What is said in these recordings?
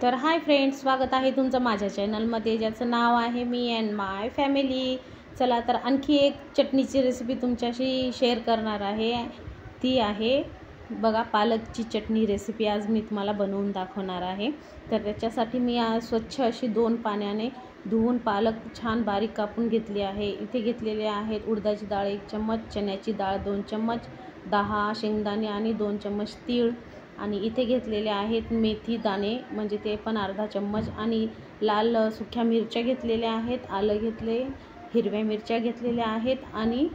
तर hi friends, स्वागत आहे तुमचं माझ्या चॅनलमध्ये, ज्याचं नाव आहे मी अँड माय फॅमिली. चला तर आणखी एक चटणीची रेसिपी तुमच्याशी शेअर करणार आहे. ती आहे बघा पालकची चटणी रेसिपी. आज मी तुम्हाला बनवून दाखवणार आहे. तर त्याच्यासाठी मी आज स्वच्छ अशी 2 पाण्याने धुवून पालक छान बारीक कापून घेतली आहे. इथे घेतलेले आहेत उडदाची डाळ 1 चम्मच, चण्याची डाळ 2 चम्मच, 10 शेंगदाणे आणि 2 चम्मच तीळ, आणि इथे घेतलेले आहेत मेथी दाणे म्हणजे ते पण अर्धा चम्मच, आणि लाल सुक्या मिरच्या घेतलेल्या आहेत, आलं घेतले, हिरव्या मिरच्या घेतलेल्या आहेत आणि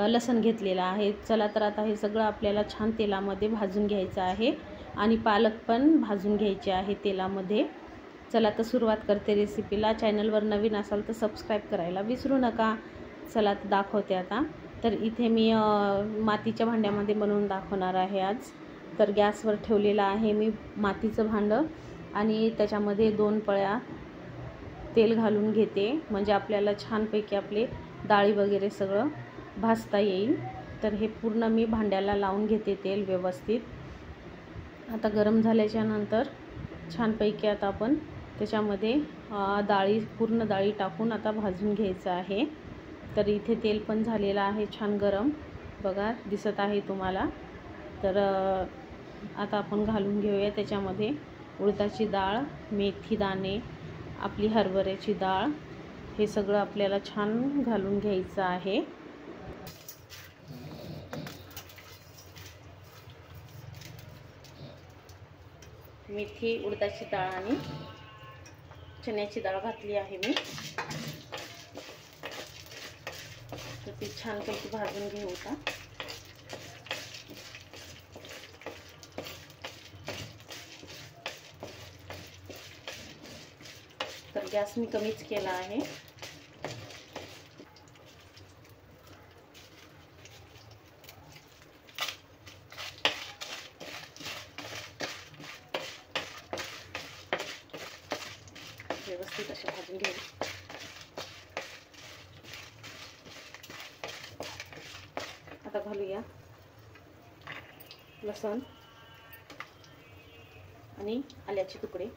लसूण घेतलेला आहे. चला तर आता हे सगळं आपल्याला छान तेलामध्ये भाजून घ्यायचं आहे आणि पालक पण भाजून घ्यायचे आहे तेलामध्ये. चला तर सुरुवात करते रेसिपीला. चॅनलवर नवीन असाल तर सबस्क्राईब करायला विसरू नका. चला तर दाखवते आता. तर इथे मी मातीच्या भांड्यामध्ये बनवून दाखवणार आहे आज. तर गॅसवर ठेवलेलं आहे मी मातीचं भांडं आणि त्याच्यामध्ये 2 पळ्या तेल घालून घेते, म्हणजे आपल्याला छानपैकी आपले डाळी वगैरे सगळं भाजता येईल. तर हे पूर्ण मी भांड्याला लावून घेते तेल व्यवस्थित. आता गरम झाल्याच्या नंतर छानपैकी आता आपण त्याच्यामध्ये पूर्ण डाळी टाकून आता भाजून घ्यायचं आहे. तर इथे तेल पण झालेलं आहे छान गरम, बघा दिसत आहे तुम्हाला. तर आता आपण घालून घेऊया त्याच्यामध्ये उडदाची डाळ, मेथी दाणे, आपली हरभऱ्याची डाळ, हे सगळं आपल्याला छान घालून घ्यायचं आहे. मेथी, उडदाची डाळ आणि चण्याची डाळ घातली आहे मी. तर ती छानपैकी भाजून घेऊ का. तर गॅस मी कमीच केला आहे. व्यवस्थित असे भाजून घेऊ. आता घालूया लसूण आणि आल्याचे तुकडे.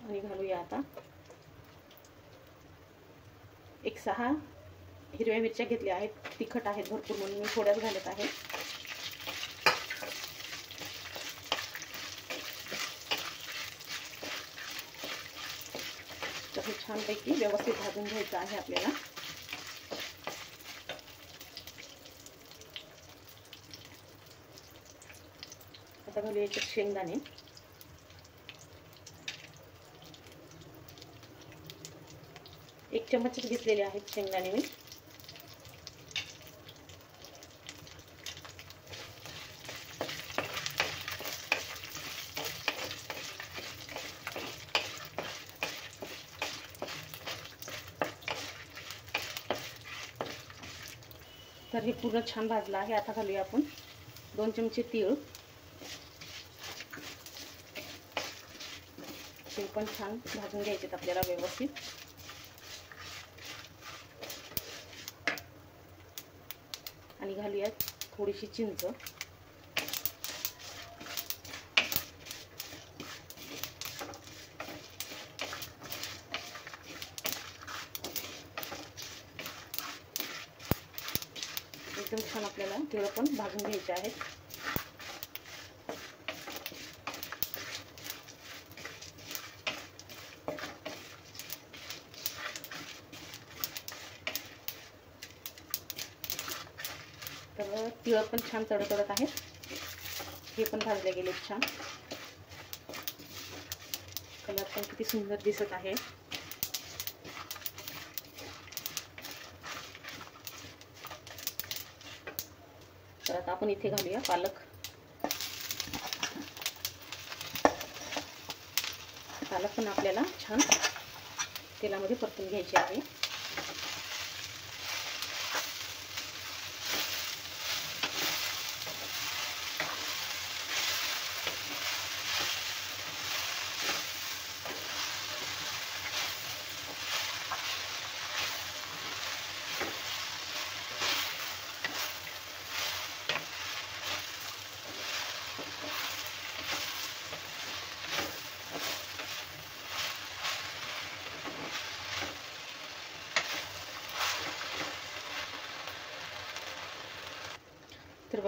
आणि घालूया आता 6 हिरव्या मिरच्या घेतल्या आहेत. तिखट आहेत भरपूर म्हणून मी थोड्याच घालत आहे. तर छानपैकी व्यवस्थित भाजून घ्यायचं आहे आपल्याला. आता घालूया याच्यात शेंगदाणे. एक चम्मच घेतलेले आहेत शेंगदाणे मी. तर हे पूर्ण छान भाजलं आहे. आता घालूया आपण 2 चमचे तीळ. ते पण छान भाजून घ्यायचे आपल्याला व्यवस्थित. आणि घालूया थोडीशी चिंच. एकदम छान आपल्याला तीळ पण भाजून घ्यायचे आहेत. तर तीळ पण छान तडतडत आहेत. हे पण भाजले गेले छान. कलर पण किती सुंदर दिसत आहे. तर आता आपण इथे घालूया पालक. पालक पण आपल्याला छान तेलामध्ये परतून घ्यायचे आहे.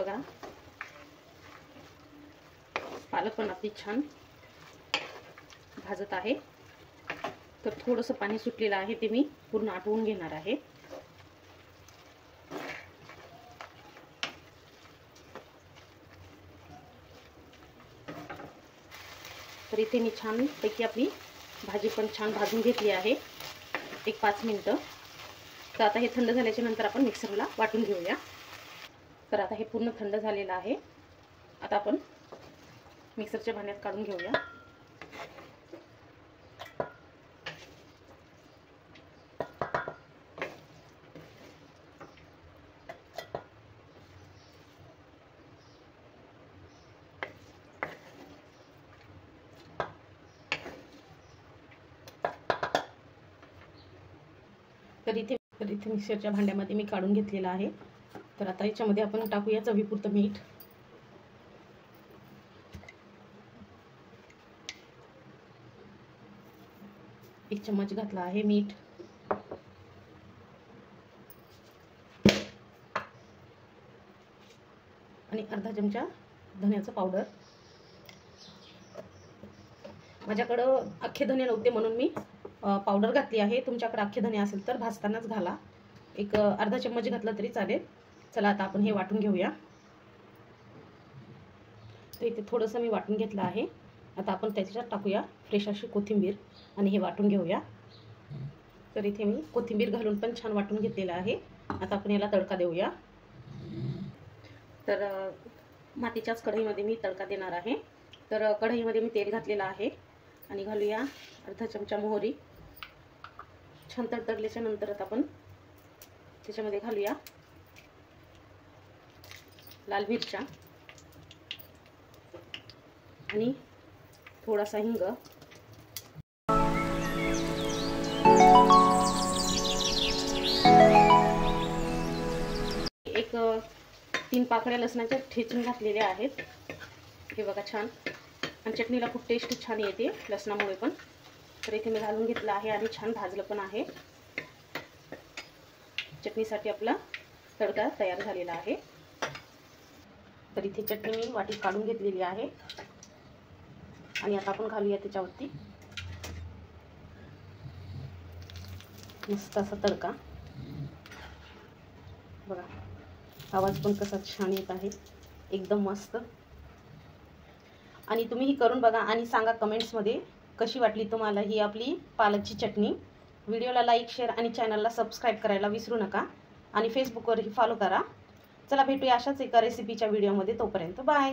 बघा पालक पण आपली छान भाजत आहे. तर थोडंसं पाणी सुटलेलं आहे ते मी पूर्ण आटवून घेणार आहे. तर इथे मी छान पैकी आपली भाजी पण छान भाजून घेतली आहे 1-5 मिनिटं. तर आता हे थंड झाल्याच्या नंतर आपण मिक्सरला वाटून घेऊया. तर आता हे पूर्ण थंड झालेलं आहे. आता आपण मिक्सरच्या भांड्यात काढून घेऊया. तर इथे मिक्सरच्या भांड्यामध्ये मी काढून घेतलेला आहे. तर आता याच्यामध्ये आपण टाकूया चवीपुरतं मीठ. एक चम्मच घातला आहे मीठ. आणि अर्धा चमचा धन्याचं पावडर. माझ्याकडं अख्खे धने नव्हते म्हणून मी पावडर घातली आहे. तुमच्याकडे अख्खे धने असेल तर भाजतानाच घाला. एक अर्धा चम्मच घातला तरी चालेल. चला आता आपण हे वाटून घेऊया. तर इथे थोडंसं मी वाटून घेतलं आहे. आता आपण त्याच्यात टाकूया फ्रेश अशी कोथिंबीर आणि हे वाटून घेऊया. तर इथे मी कोथिंबीर घालून पण छान वाटून घेतलेलं आहे. आता आपण याला तडका देऊया. तर मातीच्याच कढईमध्ये मी तडका देणार आहे. तर कढईमध्ये मी तेल घातलेलं आहे आणि घालूया अर्धा चमचा मोहरी. छान तडतडल्याच्या नंतर आता आपण त्याच्यामध्ये घालूया लाल मिरच्या आणि थोडासा हिंग. एक 3 पाकळ्या लसणाच्या ठेचून घातलेल्या आहेत. हे बघा छान. आणि चटणीला खूप टेस्ट छान येते लसणामुळे पण. तर इथे मी घालून घेतलं आहे आणि छान भाजलं पण आहे. चटणीसाठी आपला तडका तयार झालेला आहे. तर इथे चटणी मी वाटीत काढून घेतलेली आहे आणि आता आपण घालूया त्याच्यावरती मस्त असा तडका. बघा आवाज पण कसा छान येत आहे, एकदम मस्त. आणि तुम्ही ही करून बघा आणि सांगा कमेंट्समध्ये कशी वाटली तुम्हाला ही आपली पालकची चटणी. व्हिडिओला लाईक, शेअर आणि चॅनलला सबस्क्राईब करायला विसरू नका आणि फेसबुकवरही फॉलो करा. चला भेटूया अशाच एका रेसिपीच्या व्हिडिओमध्ये. तोपर्यंत बाय.